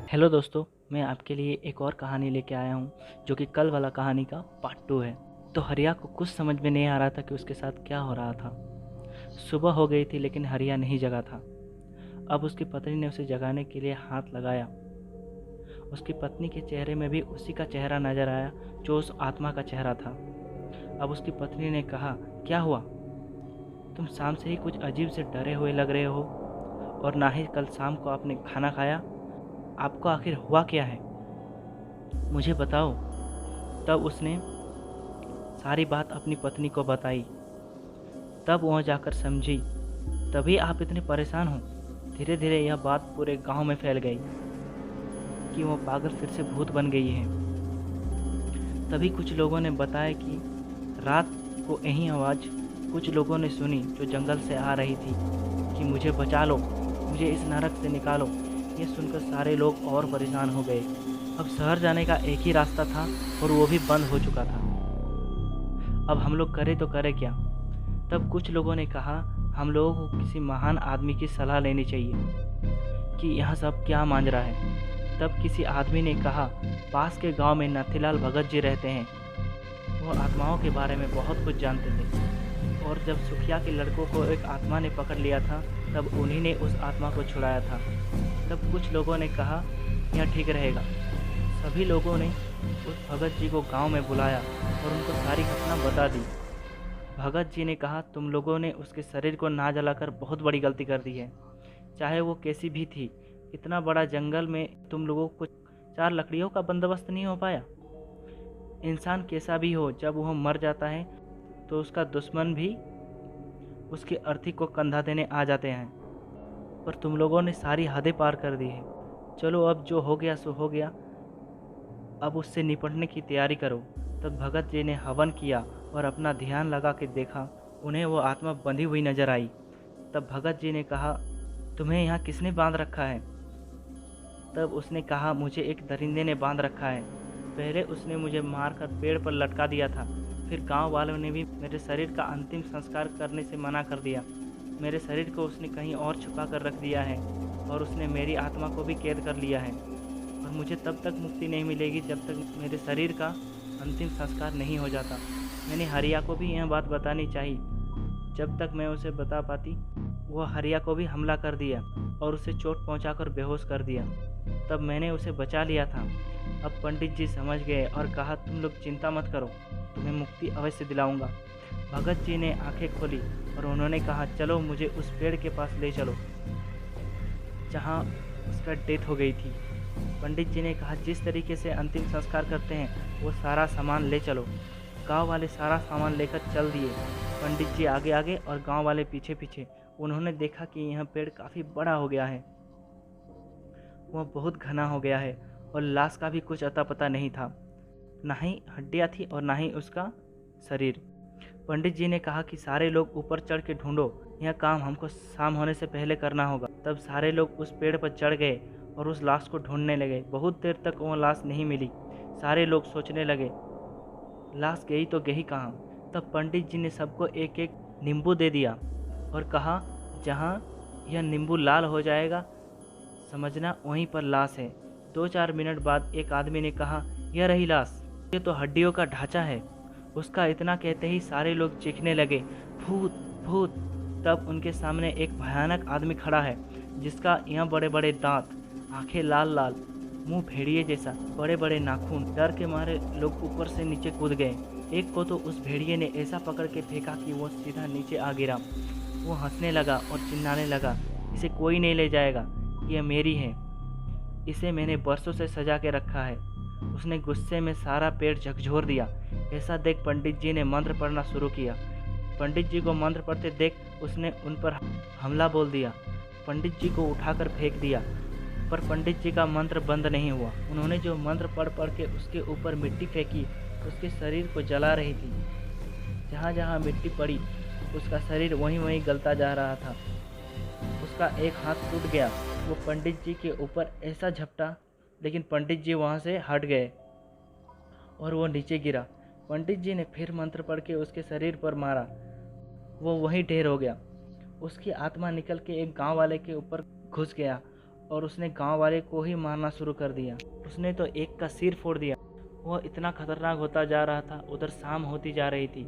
Hello दोस्तों, मैं आपके लिए एक और कहानी लेके आया हूँ जो कि कल वाला कहानी का पार्ट 2 है। तो हरिया को कुछ समझ में नहीं आ रहा था कि उसके साथ क्या हो रहा था। सुबह हो गई थी लेकिन हरिया नहीं जगा था। अब उसकी पत्नी ने उसे जगाने के लिए हाथ लगाया। उसकी पत्नी के चेहरे में भी उसी का चेहरा नजर आया जो उस आत्मा का चेहरा था। अब उसकी पत्नी ने कहा, क्या हुआ? तुम शाम से ही कुछ अजीब से डरे हुए लग रहे हो और ना ही कल शाम को आपने खाना खाया। आपको आखिर हुआ क्या है? मुझे बताओ। तब उसने सारी बात अपनी पत्नी को बताई। तब वह जाकर समझी, तभी आप इतने परेशान हो। धीरे धीरे यह बात पूरे गांव में फैल गई कि वह पागल फिर से भूत बन गई है। तभी कुछ लोगों ने बताया कि रात को यही आवाज़ कुछ लोगों ने सुनी जो जंगल से आ रही थी कि मुझे बचा लो, मुझे इस नरक से निकालो। यह सुनकर सारे लोग और परेशान हो गए। अब शहर जाने का एक ही रास्ता था और वो भी बंद हो चुका था। अब हम लोग करें तो करें क्या? तब कुछ लोगों ने कहा, हम लोगों को किसी महान आदमी की सलाह लेनी चाहिए कि यह सब क्या मांझ रहा है। तब किसी आदमी ने कहा, पास के गांव में नाथीलाल भगत जी रहते हैं। वो आत्माओं के बारे में बहुत कुछ जानते थे और जब सुखिया के लड़कों को एक आत्मा ने पकड़ लिया था तब उन्हीं ने उस आत्मा को छुड़ाया था। तब कुछ लोगों ने कहा, यह ठीक रहेगा। सभी लोगों ने उस भगत जी को गांव में बुलाया और उनको सारी घटना बता दी। भगत जी ने कहा, तुम लोगों ने उसके शरीर को ना जलाकर बहुत बड़ी गलती कर दी है। चाहे वो कैसी भी थी, इतना बड़ा जंगल में तुम लोगों को 4 लकड़ियों का बंदोबस्त नहीं हो पाया। इंसान कैसा भी हो, जब वह मर जाता है तो उसका दुश्मन भी उसकी अर्थी को कंधा देने आ जाते हैं। पर तुम लोगों ने सारी हदें पार कर दी है। चलो, अब जो हो गया सो हो गया, अब उससे निपटने की तैयारी करो। तब भगत जी ने हवन किया और अपना ध्यान लगा के देखा। उन्हें वो आत्मा बंधी हुई नजर आई। तब भगत जी ने कहा, तुम्हें यहाँ किसने बांध रखा है? तब उसने कहा, मुझे एक दरिंदे ने बांध रखा है। पहले उसने मुझे मारकर पेड़ पर लटका दिया था। फिर गांव वालों ने भी मेरे शरीर का अंतिम संस्कार करने से मना कर दिया। मेरे शरीर को उसने कहीं और छुपा कर रख दिया है और उसने मेरी आत्मा को भी कैद कर लिया है। और मुझे तब तक मुक्ति नहीं मिलेगी जब तक मेरे शरीर का अंतिम संस्कार नहीं हो जाता। मैंने हरिया को भी यह बात बतानी चाहिए। जब तक मैं उसे बता पाती, वह हरिया को भी हमला कर दिया और उसे चोट पहुंचाकर बेहोश कर दिया। तब मैंने उसे बचा लिया था। अब पंडित जी समझ गए और कहा, तुम लोग चिंता मत करो, तुम्हें मुक्ति अवश्य दिलाऊंगा। भगत जी ने आंखें खोली और उन्होंने कहा, चलो मुझे उस पेड़ के पास ले चलो जहाँ उसका डेथ हो गई थी। पंडित जी ने कहा, जिस तरीके से अंतिम संस्कार करते हैं वो सारा सामान ले चलो। गांव वाले सारा सामान लेकर चल दिए। पंडित जी आगे आगे और गांव वाले पीछे पीछे। उन्होंने देखा कि यह पेड़ काफ़ी बड़ा हो गया है, वह बहुत घना हो गया है और लाश का भी कुछ अता पता नहीं था। ना ही हड्डियाँ थी और ना ही उसका शरीर। पंडित जी ने कहा कि सारे लोग ऊपर चढ़ के ढूंढो, यह काम हमको शाम होने से पहले करना होगा। तब सारे लोग उस पेड़ पर चढ़ गए और उस लाश को ढूंढने लगे। बहुत देर तक वह लाश नहीं मिली। सारे लोग सोचने लगे, लाश गई तो गई कहाँ। तब पंडित जी ने सबको एक एक नींबू दे दिया और कहा, जहाँ यह नींबू लाल हो जाएगा समझना वहीं पर लाश है। 2-4 मिनट बाद एक आदमी ने कहा, यह रही लाश, ये तो हड्डियों का ढांचा है उसका। इतना कहते ही सारे लोग चीखने लगे, भूत भूत। तब उनके सामने एक भयानक आदमी खड़ा है जिसका यह बड़े बड़े दांत, आंखें लाल लाल, मुंह भेड़िए जैसा, बड़े बड़े नाखून। डर के मारे लोग ऊपर से नीचे कूद गए। एक को तो उस भेड़िए ने ऐसा पकड़ के फेंका कि वो सीधा नीचे आ गिरा। वो हंसने लगा और चिल्लाने लगा, इसे कोई नहीं ले जाएगा, यह मेरी है, इसे मैंने बरसों से सजा के रखा है। उसने गुस्से में सारा पेड़ झकझोर दिया। ऐसा देख पंडित जी ने मंत्र पढ़ना शुरू किया। पंडित जी को मंत्र पढ़ते देख उसने उन पर हमला बोल दिया। पंडित जी को उठाकर फेंक दिया, पर पंडित जी का मंत्र बंद नहीं हुआ। उन्होंने जो मंत्र पढ़ पढ़ के उसके ऊपर मिट्टी फेंकी, उसके शरीर को जला रही थी। जहाँ जहाँ मिट्टी पड़ी उसका शरीर वहीं वहीं गलता जा रहा था। उसका एक हाथ टूट गया। वो पंडित जी के ऊपर ऐसा झपटा, लेकिन पंडित जी वहाँ से हट गए और वो नीचे गिरा। पंडित जी ने फिर मंत्र पढ़ के उसके शरीर पर मारा, वो वहीं ढेर हो गया। उसकी आत्मा निकल के एक गांव वाले के ऊपर घुस गया और उसने गांव वाले को ही मारना शुरू कर दिया। उसने तो एक का सिर फोड़ दिया। वह इतना खतरनाक होता जा रहा था। उधर शाम होती जा रही थी।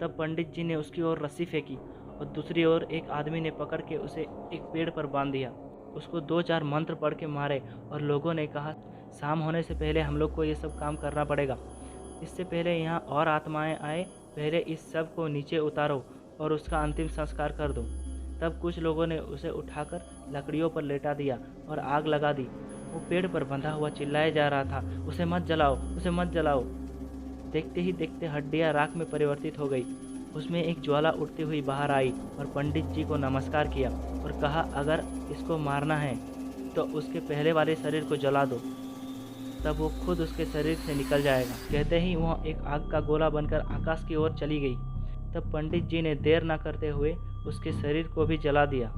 तब पंडित जी ने उसकी ओर रस्सी फेंकी और दूसरी ओर एक आदमी ने पकड़ के उसे एक पेड़ पर बांध दिया। उसको 2-4 मंत्र पढ़ के मारे और लोगों ने कहा, शाम होने से पहले हम लोग को ये सब काम करना पड़ेगा। इससे पहले यहाँ और आत्माएं आए, पहले इस सब को नीचे उतारो और उसका अंतिम संस्कार कर दो। तब कुछ लोगों ने उसे उठाकर लकड़ियों पर लेटा दिया और आग लगा दी। वो पेड़ पर बंधा हुआ चिल्लाया जा रहा था, उसे मत जलाओ, उसे मत जलाओ। देखते ही देखते हड्डियाँ राख में परिवर्तित हो गई। उसमें एक ज्वाला उड़ती हुई बाहर आई और पंडित जी को नमस्कार किया और कहा, अगर इसको मारना है तो उसके पहले वाले शरीर को जला दो, तब वो खुद उसके शरीर से निकल जाएगा। कहते ही वह एक आग का गोला बनकर आकाश की ओर चली गई। तब पंडित जी ने देर न करते हुए उसके शरीर को भी जला दिया।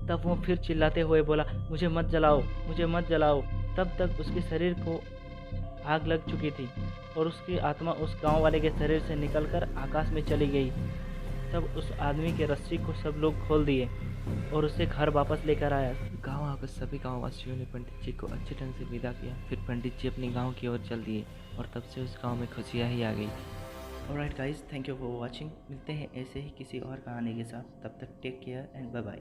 तब वो फिर चिल्लाते हुए बोला, मुझे मत जलाओ, मुझे मत जलाओ। तब तक उसके शरीर को आग लग चुकी थी और उसकी आत्मा उस गांव वाले के शरीर से निकलकर आकाश में चली गई। तब उस आदमी के रस्सी को सब लोग खोल दिए और उसे घर वापस लेकर आया। गांव आकर सभी गांववासियों ने पंडित जी को अच्छे ढंग से विदा किया। फिर पंडित जी अपने गांव की ओर चल दिए और तब से उस गांव में खुशियाँ ही आ गई। Alright guys, thank you for watching. मिलते हैं ऐसे ही किसी और कहानी के साथ। तब तक take care and bye bye.